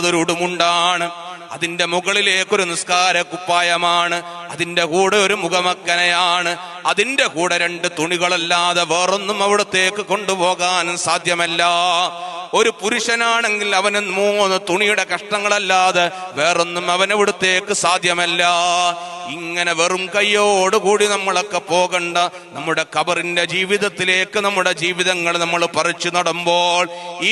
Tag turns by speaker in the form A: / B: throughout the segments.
A: തൊടുമുണ്ടാണ്, അതിന്റെ മുകളിലേക്കൊരു നിസ്കാര കുപ്പായമാണ്, അതിന്റെ കൂടെ ഒരു മുഖമക്കനയാണ്, അതിന്റെ കൂടെ 2 തുണികളല്ലാതെ വേറൊന്നും അവിടത്തേക്ക് കൊണ്ടുപോകാൻ സാധ്യമല്ല. ഒരു പുരുഷനാണെങ്കിൽ അവന് 3 തുണിയുടെ കഷ്ണങ്ങളല്ലാതെ വേറൊന്നും അവനവിടത്തേക്ക് സാധ്യമല്ല. ഇങ്ങനെ വെറും കയ്യോടുകൂടി നമ്മളൊക്കെ പോകണ്ട. നമ്മുടെ ഖബറിന്റെ ജീവിതത്തിലേക്ക് നമ്മുടെ ജീവിതങ്ങൾ നമ്മൾ പറിച്ചു നടുമ്പോൾ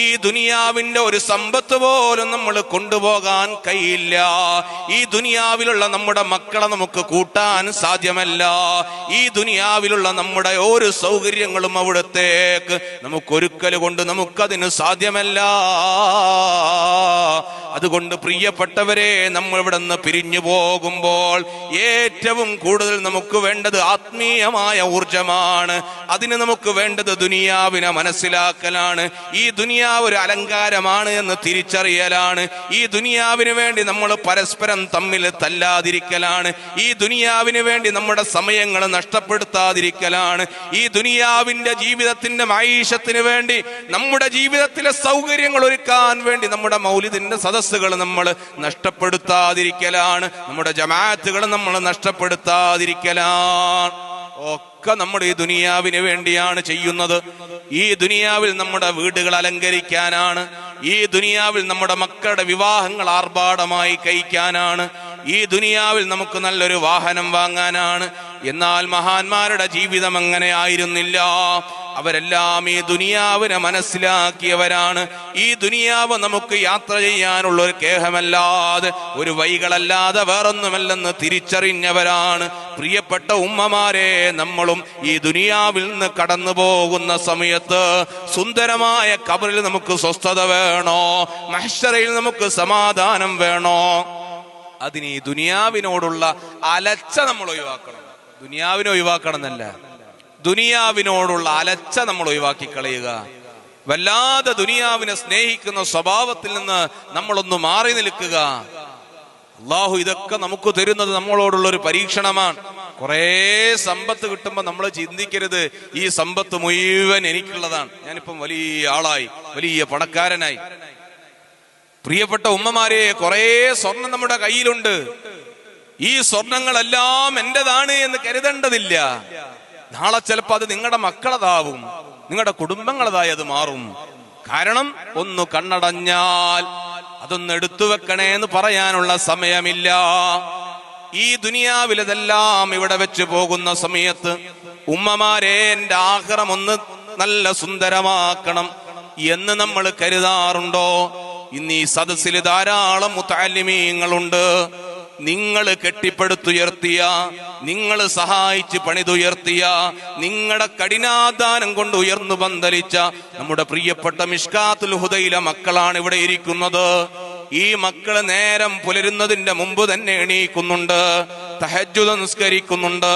A: ഈ ദുനിയാവിന്റെ ഒരു സമ്പത്ത് പോലും നമ്മൾ കൊണ്ടുപോകാൻ കഴിയില്ല. ഈ ദുനിയാവിലുള്ള നമ്മുടെ മക്കളെ നമുക്ക് കൂട്ടാൻ സാധ്യമല്ല. ഈ ദുനിയാവിലുള്ള നമ്മുടെ ഓരോ സൗകര്യങ്ങളും അവിടത്തേക്ക് നമുക്കൊരുക്കൽ കൊണ്ട് നമുക്കതിന് സാധ്യമല്ല. അതുകൊണ്ട് പ്രിയപ്പെട്ടവരെ, നമ്മൾ ഇവിടെ നിന്ന് പിരിഞ്ഞു പോകുമ്പോൾ ഏറ്റവും കൂടുതൽ നമുക്ക് വേണ്ടത് ആത്മീയമായ ഊർജമാണ്. അതിന് നമുക്ക് വേണ്ടത് ദുനിയാവിനെ മനസ്സിലാക്കലാണ്. ഈ ദുനിയാവ് ഒരു അലങ്കാരമാണ് എന്ന് തിരിച്ചറിയലാണ്. ഈ ദുനിയാവിന് വേണ്ടി നമ്മൾ പരസ്പരം തമ്മിൽ തല്ലാതിരിക്കലാണ്. ഈ ദുനിയാവിന് വേണ്ടി നമ്മുടെ സമയങ്ങൾ നഷ്ടപ്പെടുത്താതിരിക്കലാണ്. ഈ ദുനിയാവിന്റെ ജീവിതത്തിന്റെ മൈഷത്തിന് വേണ്ടി നമ്മുടെ ജീവിതത്തിലെ സൗകര്യങ്ങൾ ഒരുക്കാൻ വേണ്ടി നമ്മുടെ മൗലിദിന്റെ സദസ്സുകൾ നമ്മൾ നഷ്ടപ്പെടുത്താതിരിക്കലാണ്. നമ്മുടെ ജമാഅത്തുകൾ നമ്മൾ നഷ്ടപ്പെടുത്താതിരിക്കലാണ്. ഒക്കെ നമ്മൾ ഈ ദുനിയാവിന് വേണ്ടിയാണ് ചെയ്യുന്നത്. ഈ ദുനിയാവിൽ നമ്മുടെ വീടുകൾ അലങ്കരിക്കാനാണ്. ഈ ദുനിയാവിൽ നമ്മുടെ മക്കളുടെ വിവാഹങ്ങൾ ആർഭാടമായി കഴിക്കാനാണ്. ഈ ദുനിയാവിൽ നമുക്ക് നല്ലൊരു വാഹനം വാങ്ങാനാണ്. എന്നാൽ മഹാന്മാരുടെ ജീവിതം അങ്ങനെ ആയിരുന്നില്ല. അവരെല്ലാം ഈ ദുനിയാവിനെ മനസ്സിലാക്കിയവരാണ്. ഈ ദുനിയാവ് നമുക്ക് യാത്ര ചെയ്യാനുള്ള ഒരു കേഹമല്ലാതെ ഒരു വഴികളല്ലാതെ വേറൊന്നുമല്ലെന്ന് തിരിച്ചറിഞ്ഞവരാണ്. പ്രിയപ്പെട്ട ഉമ്മമാരെ, നമ്മളും ഈ ദുനിയാവിൽ നിന്ന് കടന്നു പോകുന്ന സമയത്ത് സുന്ദരമായ ഖബറിൽ നമുക്ക് സ്വസ്ഥത വേണോ? മഹ്ശറയിൽ നമുക്ക് സമാധാനം വേണോ? അതിന് ഈ ദുനിയാവിനോടുള്ള അലച്ച നമ്മൾ ഒഴിവാക്കണം. ദുനിയാവിനെ ഒഴിവാക്കണം എന്നല്ല, ദുനിയാവിനോടുള്ള അലച്ച നമ്മൾ ഒഴിവാക്കി കളയുക. വല്ലാതെ ദുനിയാവിനെ സ്നേഹിക്കുന്ന സ്വഭാവത്തിൽ നിന്ന് നമ്മളൊന്ന് മാറി നിൽക്കുക. അള്ളാഹു ഇതൊക്കെ നമുക്ക് തരുന്നത് നമ്മളോടുള്ള ഒരു പരീക്ഷണമാണ്. കുറേ സമ്പത്ത് കിട്ടുമ്പോൾ നമ്മൾ ചിന്തിക്കരുത് ഈ സമ്പത്ത് മുഴുവൻ എനിക്കുള്ളതാണ്, ഞാനിപ്പം വലിയ ആളായി, വലിയ പണക്കാരനായി. പ്രിയപ്പെട്ട ഉമ്മമാരെ, കുറേ സ്വർണം നമ്മുടെ കയ്യിലുണ്ട്. ഈ സ്വർണങ്ങളെല്ലാം എന്റേതാണ് എന്ന് കരുതേണ്ടതില്ല. നാളെ ചിലപ്പോൾ അത് നിങ്ങളുടെ മക്കളതാവും, നിങ്ങളുടെ കുടുംബങ്ങളതായി അത് മാറും. കാരണം ഒന്ന് കണ്ണടഞ്ഞാൽ അതൊന്ന് എടുത്തു വെക്കണേ എന്ന് പറയാനുള്ള സമയമില്ല. ഈ ദുനിയാവിലതെല്ലാം ഇവിടെ വെച്ച് പോകുന്ന സമയത്ത് ഉമ്മമാരെ, എന്റെ ആഖിറം ഒന്ന് നല്ല സുന്ദരമാക്കണം എന്ന് നമ്മൾ കരുതാറുണ്ടോ? ഇന്ന് ഈ സദസ്സിൽ ധാരാളം മുതഅല്ലിമീങ്ങളുണ്ട്. നിങ്ങൾ കെട്ടിപ്പടുത്തുയർത്തിയ, നിങ്ങൾ സഹായിച്ച് പണിതുയർത്തിയ, നിങ്ങളുടെ കഠിനാധ്വാനം കൊണ്ട് ഉയർന്നു പന്തലിച്ച നമ്മുടെ പ്രിയപ്പെട്ട മിഷ്കാത്തുൽ ഹുദയിലെ മക്കളാണ് ഇവിടെ ഇരിക്കുന്നത്. ഈ മക്കള് നേരം പുലരുന്നതിന്റെ മുമ്പ് തന്നെ എണീക്കുന്നുണ്ട്, തഹജ്ജുദ് നിസ്കരിക്കുന്നുണ്ട്,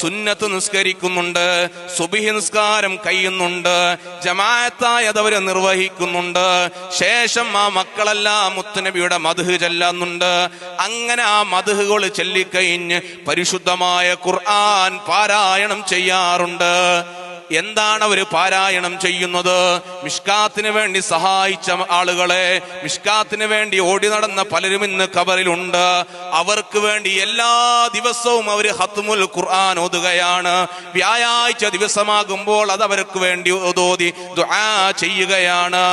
A: സുന്നത്ത് നിസ്കരിക്കുന്നുണ്ട്, സുബ്ഹി നിസ്കാരം കഴിയുന്നുണ്ട്, ജമാഅത്തായി അതവര് നിർവഹിക്കുന്നുണ്ട്. ശേഷം ആ മക്കളെല്ലാം മുത്തുനബിയുടെ മദ്ഹ് ചൊല്ലുന്നുണ്ട്. അങ്ങനെ ആ മദ്ഹുകൾ ചൊല്ലിക്കഴിഞ്ഞ് പരിശുദ്ധമായ ഖുർആൻ പാരായണം ചെയ്യാറുണ്ട്. എന്താണ് അവർ പാരായണം ചെയ്യുന്നത്? മിഷ്കാത്തിന് വേണ്ടി സഹായിച്ച ആളുകളെ, മിഷ്കാത്തിന് വേണ്ടി ഓടി നടന്ന പലരും ഇന്ന് ഖബറിലുണ്ട്. അവർക്ക് വേണ്ടി എല്ലാ ദിവസവും അവർ ഖത്മുൽ ഖുർആൻ ഓതുകയാണ്. വ്യാഴാഴ്ച ദിവസമാകുമ്പോൾ അത് അവർക്ക് വേണ്ടി ഓതി ദുആ ചെയ്യുകയാണ്.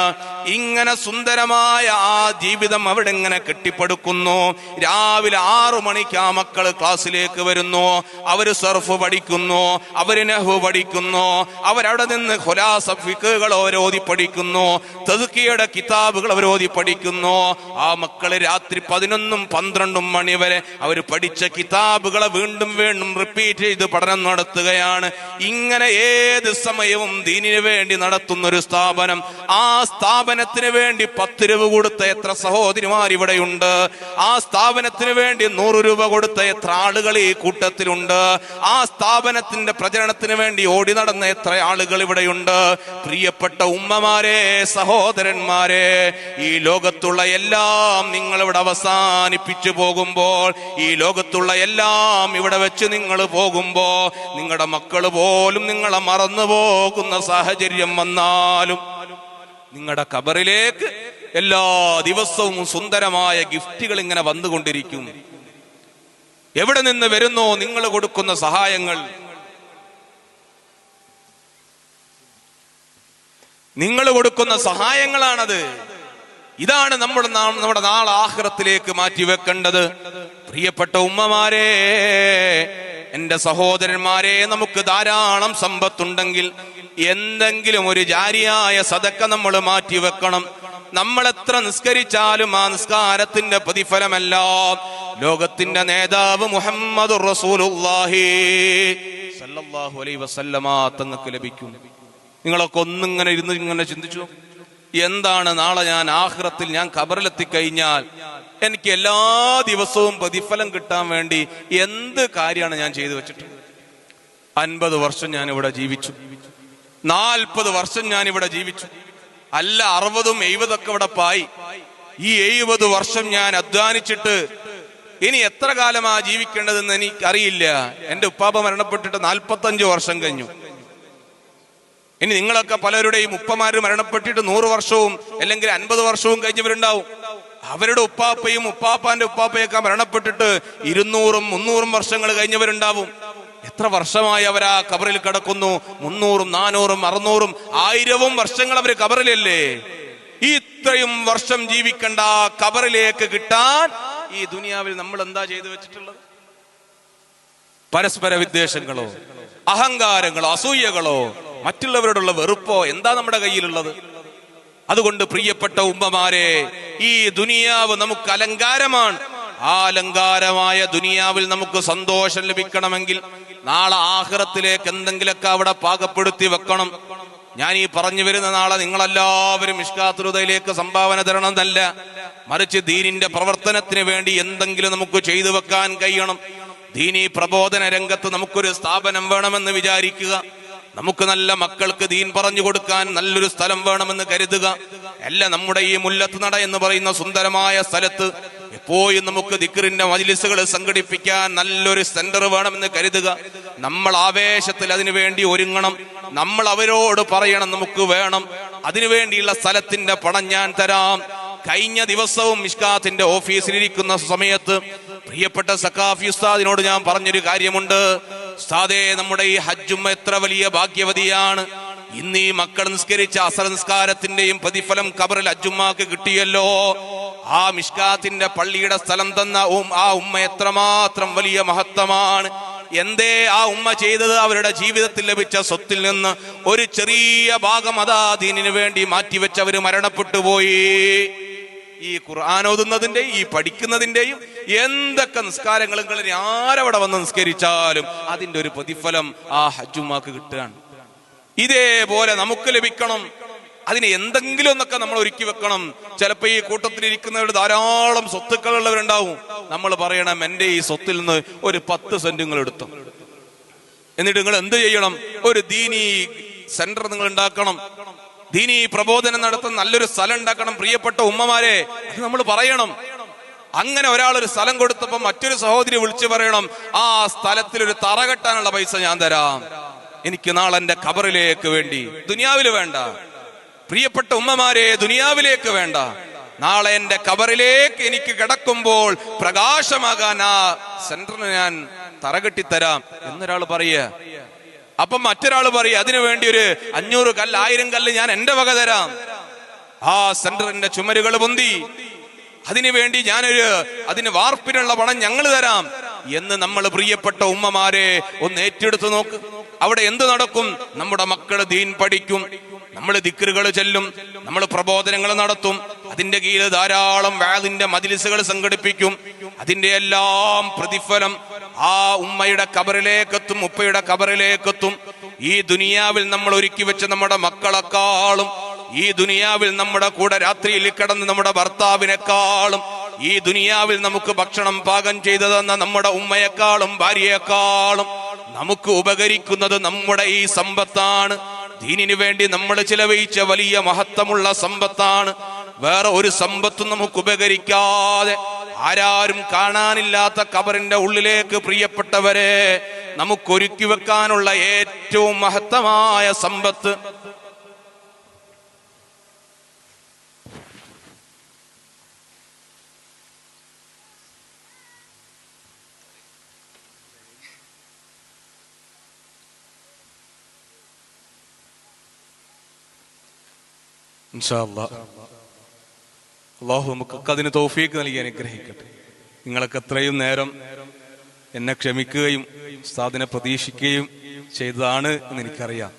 A: ഇങ്ങനെ സുന്ദരമായ ആ ജീവിതം അവിടെ ഇങ്ങനെ കെട്ടിപ്പടുക്കുന്നു. രാവിലെ 6 മണിക്ക് ആ മക്കൾ ക്ലാസ്സിലേക്ക് വരുന്നു. അവര് സർഫ് പഠിക്കുന്നു, അവര് നഹ്വ് പഠിക്കുന്നു, അവരവിടെ നിന്ന് ഖുലാസ ഫിഖ്ഹുകൾ ഓതി പഠിക്കുന്നു, തസ്കിയയുടെ കിതാബുകൾ ഓതി പഠിക്കുന്നു. ആ മക്കള് രാത്രി 11 12 മണി വരെ അവർ പഠിച്ച കിതാബുകളെ വീണ്ടും വീണ്ടും റിപ്പീറ്റ് ചെയ്ത് പഠനം നടത്തുകയാണ്. ഇങ്ങനെ ഏത് സമയവും ദീനിന് വേണ്ടി നടത്തുന്ന ഒരു സ്ഥാപനം. ആ സ്ഥാപനത്തിന് വേണ്ടി 10 രൂപ കൊടുത്ത എത്ര സഹോദരിമാർ ഇവിടെയുണ്ട്. ആ സ്ഥാപനത്തിന് വേണ്ടി 100 രൂപ കൊടുത്ത എത്ര ആളുകൾ ഈ കൂട്ടത്തിലുണ്ട്. ആ സ്ഥാപനത്തിന്റെ പ്രചരണത്തിന് വേണ്ടി ഓടി നടന്ന എത്ര ആളുകൾ ഇവിടെയുണ്ട്. പ്രിയപ്പെട്ട ഉമ്മമാരെ, സഹോദരന്മാരെ, ഈ ലോകത്തുള്ള എല്ലാം നിങ്ങൾ ഇവിടെ അവസാനിപ്പിച്ചു പോകുമ്പോൾ, ഈ ലോകത്തുള്ള എല്ലാം ഇവിടെ വെച്ച് നിങ്ങൾ പോകുമ്പോ നിങ്ങളുടെ മക്കൾ പോലും നിങ്ങളെ മറന്നു പോകുന്ന സാഹചര്യം വന്നാലും നിങ്ങളുടെ ഖബറിലേക്ക് എല്ലാ ദിവസവും സുന്ദരമായ ഗിഫ്റ്റുകൾ ഇങ്ങനെ വന്നുകൊണ്ടിരിക്കും. എവിടെ നിന്ന് വരുന്നോ നിങ്ങൾ കൊടുക്കുന്ന സഹായങ്ങൾ? നിങ്ങൾ കൊടുക്കുന്ന സഹായങ്ങളാണത്. ഇതാണ് നമ്മുടെ നാളെ ആഖിറത്തിലേക്ക് മാറ്റിവെക്കേണ്ടത്. പ്രിയപ്പെട്ട ഉമ്മമാരെ, എന്റെ സഹോദരന്മാരെ, നമുക്ക് ധാരാളം സമ്പത്തുണ്ടെങ്കിൽ എന്തെങ്കിലും ഒരു ജാരിയായ സദക്ക നമ്മൾ മാറ്റിവെക്കണം. നമ്മൾ എത്ര നിസ്കരിച്ചാലും ആ നിസ്കാരത്തിന്റെ പ്രതിഫലമെല്ലാം ലോകത്തിന്റെ നേതാവ് മുഹമ്മദുർ റസൂലുള്ളാഹി സ്വല്ലല്ലാഹു അലൈഹി വസല്ലമ തങ്ങൾക്ക് ലഭിക്കും. നിങ്ങളൊക്കെ ഒന്നിങ്ങനെ ഇരുന്ന് ഇങ്ങനെ ചിന്തിച്ചു, എന്താണ് നാളെ ഞാൻ ആഖിറത്തിൽ ഞാൻ ഖബറിലെത്തിക്കഴിഞ്ഞാൽ എനിക്ക് എല്ലാ ദിവസവും പ്രതിഫലം കിട്ടാൻ വേണ്ടി എന്ത് കാര്യമാണ് ഞാൻ ചെയ്തു വെച്ചിട്ടുള്ളത്? 50 വർഷം ഞാൻ ഇവിടെ ജീവിച്ചു, 40 വർഷം ഞാൻ ഇവിടെ ജീവിച്ചു, അല്ല 60ഉം 70ഒക്കെ ഇവിടെ പായി. ഈ 70 വർഷം ഞാൻ അധ്വാനിച്ചിട്ട് ഇനി എത്ര കാലമാ ജീവിക്കേണ്ടതെന്ന് എനിക്കറിയില്ല. എന്റെ ഉപ്പാപ്പ മരണപ്പെട്ടിട്ട് 45 വർഷം കഴിഞ്ഞു. ഇനി നിങ്ങളൊക്കെ പലരുടെയും ഉപ്പമാര് മരണപ്പെട്ടിട്ട് 100 വർഷവും അല്ലെങ്കിൽ 50 വർഷവും കഴിഞ്ഞവരുണ്ടാവും. അവരുടെ ഉപ്പാപ്പയും ഉപ്പാപ്പാന്റെ ഉപ്പാപ്പയൊക്കെ മരണപ്പെട്ടിട്ട് 200ഉം 300ഉം വർഷങ്ങൾ കഴിഞ്ഞവരുണ്ടാവും. എത്ര വർഷമായി അവരാ ഖബറിൽ കിടക്കുന്നു? 300ഉം 400ഉം 600ഉം 1000ഉം വർഷങ്ങൾ അവര് ഖബറിലല്ലേ. ഇത്രയും വർഷം ജീവിക്കേണ്ട ഖബറിലേക്ക് കിട്ടാൻ ഈ ദുനിയാവിൽ നമ്മൾ എന്താ ചെയ്തു വെച്ചിട്ടുള്ളത്? പരസ്പര വിദ്വേഷങ്ങളോ, അഹങ്കാരങ്ങളോ, അസൂയകളോ, മറ്റുള്ളവരോടുള്ള വെറുപ്പോ എന്താ നമ്മുടെ കയ്യിലുള്ളത്? അതുകൊണ്ട് പ്രിയപ്പെട്ട ഉമ്മമാരെ, ഈ ദുനിയാവ് നമുക്ക് അലങ്കാരമാണ്. ആ അലങ്കാരമായ ദുനിയാവിൽ നമുക്ക് സന്തോഷം ലഭിക്കണമെങ്കിൽ നാളെ ആഖിറത്തിലേക്ക് എന്തെങ്കിലുമൊക്കെ അവിടെ പാകപ്പെടുത്തി വെക്കണം. ഞാൻ ഈ പറഞ്ഞു വരുന്ന നാളെ നിങ്ങളെല്ലാവരും മിഷ്കാത്തുൽ ഹുദയിലേക്ക് സംഭാവന തരണം എന്നല്ല, മറിച്ച് ദീനിന്റെ പ്രവർത്തനത്തിന് വേണ്ടി എന്തെങ്കിലും നമുക്ക് ചെയ്തു വെക്കാൻ കഴിയണം. ദീനീ പ്രബോധന രംഗത്ത് നമുക്കൊരു സ്ഥാപനം വേണമെന്ന് വിചാരിക്കുക. നമുക്ക് നല്ല മക്കൾക്ക് ദീൻ പറഞ്ഞു കൊടുക്കാൻ നല്ലൊരു സ്ഥലം വേണമെന്ന് കരുതുക. അല്ല, നമ്മുടെ ഈ മുല്ലത്ത് നട എന്ന് പറയുന്ന സുന്ദരമായ സ്ഥലത്ത് എപ്പോഴും നമുക്ക് ദിക്റിന്റെ മജ്ലിസുകൾ സംഘടിപ്പിക്കാൻ നല്ലൊരു സെന്റർ വേണമെന്ന് കരുതുക. നമ്മൾ ആവേശത്തിൽ അതിനു വേണ്ടി ഒരുങ്ങണം. നമ്മൾ അവരോട് പറയണം, നമുക്ക് വേണം, അതിനുവേണ്ടിയുള്ള സ്ഥലത്തിന്റെ പണം ഞാൻ തരാം. കഴിഞ്ഞ ദിവസവും മിഷ്കാത്തിന്റെ ഓഫീസിലിരിക്കുന്ന സമയത്ത് പ്രിയപ്പെട്ട സഖാഫി ഉസ്താദിനോട് ഞാൻ പറഞ്ഞൊരു കാര്യമുണ്ട്. ഉസ്താദേ, നമ്മുടെ ഈ ഹജ്ജുമ്മ എത്ര വലിയ ഭാഗ്യവതിയാണ്. ഇന്ന് ഈ മക്കൾ നിസ്കരിച്ച അസർ നിസ്കാരത്തിന്റെയും പ്രതിഫലം ഖബറിൽ ഹജ്ജുമ്മക്ക് കിട്ടിയല്ലോ. ആ മിഷ്കാത്തിന്റെ പള്ളിയുടെ സ്ഥലം തന്ന ആ ഉമ്മ എത്രമാത്രം വലിയ മഹത്വമാണ്. എന്തേ ആ ഉമ്മ ചെയ്തത്? അവരുടെ ജീവിതത്തിൽ ലഭിച്ച സ്വത്തിൽ നിന്ന് ഒരു ചെറിയ ഭാഗം അതാ ദീനിനു വേണ്ടി മാറ്റിവെച്ചവര് മരണപ്പെട്ടു പോയി. ഈ ഖുർആൻ ഓതുന്നതിന്റെയും ഈ പഠിക്കുന്നതിന്റെയും എന്തൊക്കെ നിസ്കാരങ്ങളും ആരവിടെ വന്ന് നിസ്കരിച്ചാലും അതിന്റെ ഒരു പ്രതിഫലം ആ ഹജ്ജുമാക്ക് കിട്ടുകയാണ്. ഇതേപോലെ നമുക്ക് ലഭിക്കണം. അതിന് എന്തെങ്കിലും ഒന്നൊക്കെ നമ്മൾ ഒരുക്കി വെക്കണം. ചിലപ്പോ ഈ കൂട്ടത്തിലിരിക്കുന്നവരുടെ ധാരാളം സ്വത്തുക്കളുള്ളവരുണ്ടാവും. നമ്മൾ പറയണം, എന്റെ ഈ സ്വത്തിൽ നിന്ന് ഒരു 10 സെന്റ് നിങ്ങൾ എടുത്തു. എന്നിട്ട് നിങ്ങൾ എന്ത് ചെയ്യണം? ഒരു ദീനി സെന്റർ നിങ്ങൾ ഉണ്ടാക്കണം. ദീനി പ്രബോധനം നടത്തുന്ന നല്ലൊരു സ്ഥലം ഉണ്ടാക്കണം. പ്രിയപ്പെട്ട ഉമ്മമാരെ, അത് നമ്മൾ പറയണം. അങ്ങനെ ഒരാൾ ഒരു സ്ഥലം കൊടുത്തപ്പോ മറ്റൊരു സഹോദരി വിളിച്ചു പറയണം, ആ സ്ഥലത്തിൽ ഒരു തറ കെട്ടാനുള്ള പൈസ ഞാൻ തരാം, എനിക്ക് നാളെ എന്റെ ഖബറിലേക്ക് വേണ്ടി. ദുനിയാവില് വേണ്ട പ്രിയപ്പെട്ട ഉമ്മമാരെ, ദുനിയാവിലേക്ക് വേണ്ട. നാളെ എന്റെ ഖബറിലേക്ക് എനിക്ക് കിടക്കുമ്പോൾ പ്രകാശമാകാൻ ആ സെന്ററിന് ഞാൻ തറ കെട്ടിത്തരാം എന്നൊരാൾ പറയുക. അപ്പം മറ്റൊരാൾ പറയും, അതിനു വേണ്ടി ഒരു 500 കല്ല് 1000 കല്ല് ഞാൻ എന്റെ വക തരാം. ആ സെന്ററിന്റെ ചുമരുകൾ പൊന്തി അതിനു വേണ്ടി അതിന് വാർപ്പിനുള്ള പണം ഞങ്ങൾ തരാം എന്ന് നമ്മൾ പ്രിയപ്പെട്ട ഉമ്മമാരെ ഒന്ന് ഏറ്റെടുത്ത് നോക്ക്. അവിടെ എന്ത് നടക്കും? നമ്മുടെ മക്കൾ ദീൻ പഠിക്കും, നമ്മൾ ദിക്റുകൾ ചെല്ലും, നമ്മൾ പ്രബോധനങ്ങൾ നടത്തും, അതിന്റെ കീഴിൽ ധാരാളം വാദിന്റെ മജ്ലിസുകൾ സംഘടിപ്പിക്കും. അതിന്റെ എല്ലാം പ്രതിഫലം ആ ഉമ്മയുടെ ഖബറിലേക്കെത്തും, ഉപ്പയുടെ ഖബറിലേക്കെത്തും. ഈ ദുനിയാവിൽ നമ്മൾ ഒരുക്കി വെച്ച നമ്മുടെ മക്കളെക്കാളും, ഈ ദുനിയാവിൽ നമ്മുടെ കൂടെ രാത്രിയിൽ കിടന്ന് നമ്മുടെ ഭർത്താവിനെക്കാളും, ഈ ദുനിയാവിൽ നമുക്ക് ഭക്ഷണം പാകം ചെയ്തു തന്ന നമ്മുടെ ഉമ്മയെക്കാളും ഭാര്യയെക്കാളും നമുക്ക് ഉപകരിക്കുന്നത് നമ്മുടെ ഈ സമ്പത്താണ്. ദീനിനു വേണ്ടി നമ്മൾ ചിലവഴിച്ച വലിയ മഹത്വമുള്ള സമ്പത്താണ്. വേറെ ഒരു സമ്പത്തും നമുക്ക് ഉപകരിക്കാതെ ആരാരും കാണാനില്ലാത്ത ഖബറിന്റെ ഉള്ളിലേക്ക് പ്രിയപ്പെട്ടവരെ നമുക്ക് ഒരുക്കി വെക്കാനുള്ള ഏറ്റവും മഹത്തമായ സമ്പത്ത് ഇൻഷാ അല്ലാഹ് അള്ളാഹു നമുക്കൊക്കെ അതിന് തൗഫീക്ക് നൽകി അനുഗ്രഹിക്കട്ടെ. നിങ്ങളൊക്കെ എത്രയും നേരം എന്നെ ക്ഷമിക്കുകയും ഉസ്താദിനെ പ്രതീക്ഷിക്കുകയും ചെയ്തതാണ് എന്ന് എനിക്കറിയാം.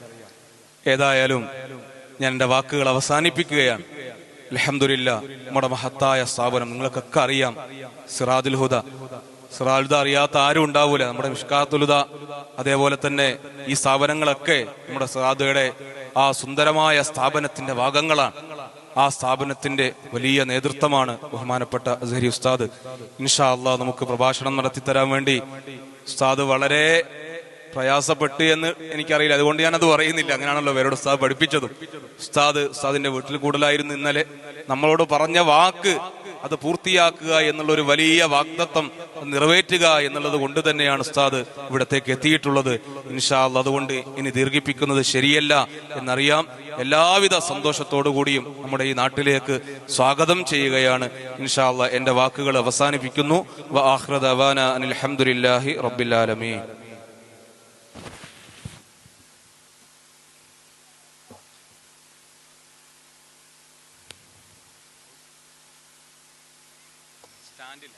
A: ഏതായാലും ഞാൻ എൻ്റെ വാക്കുകൾ അവസാനിപ്പിക്കുകയാണ്. അൽഹംദുലില്ലാഹ്, നമ്മുടെ മഹത്തായ സ്ഥാപനം നിങ്ങൾക്കൊക്കെ അറിയാം, സിറാജുൽ ഹുദ. സിറാജുൽ ഹുദ അറിയാത്ത ആരും ഉണ്ടാവൂല. നമ്മുടെ മിഷ്കാത്തുൽ ഹുദ, അതേപോലെ തന്നെ ഈ സ്ഥാപനങ്ങളൊക്കെ നമ്മുടെ സിറാജുയുടെ ആ സുന്ദരമായ സ്ഥാപനത്തിന്റെ ഭാഗങ്ങളാണ്. ആ സ്ഥാപനത്തിന്റെ വലിയ നേതൃത്വമാണ് ബഹുമാനപ്പെട്ട അസ്ഹരി ഉസ്താദ്. ഇൻഷാ അല്ലാഹ് നമുക്ക് പ്രഭാഷണം നടത്തി തരാൻ വേണ്ടി ഉസ്താദ് വളരെ പ്രയാസപ്പെട്ട് എന്ന് എനിക്കറിയില്ല, അതുകൊണ്ട് ഞാനത് പറയുന്നില്ല. അങ്ങനെയാണല്ലോ വേരോട് ഉസ്താദ് പഠിപ്പിച്ചതും. ഉസ്താദിന്റെ വീട്ടിൽ കൂടുതലായിരുന്നു ഇന്നലെ. നമ്മളോട് പറഞ്ഞ വാക്ക് അത് പൂർത്തിയാക്കുക എന്നുള്ളൊരു വലിയ വാഗ്ദത്തം നിറവേറ്റുക എന്നുള്ളത് കൊണ്ട് തന്നെയാണ് ഉസ്താദ് ഇവിടത്തേക്ക് എത്തിയിട്ടുള്ളത്. ഇൻഷാ അല്ലാഹ് അതുകൊണ്ട് ഇനി ദീർഘിപ്പിക്കുന്നത് ശരിയല്ല എന്നറിയാം. എല്ലാവിധ സന്തോഷത്തോടു കൂടിയും നമ്മുടെ ഈ നാട്ടിലേക്ക് സ്വാഗതം ചെയ്യുകയാണ്. ഇൻഷാ അല്ലാഹ് എന്റെ വാക്കുകൾ അവസാനിപ്പിക്കുന്നു. വ ആഖിറു ദഅവാന അനിൽ ഹംദുലില്ലാഹി റബ്ബിൽ ആലമീൻ. സ്റ്റാൻഡില്ല.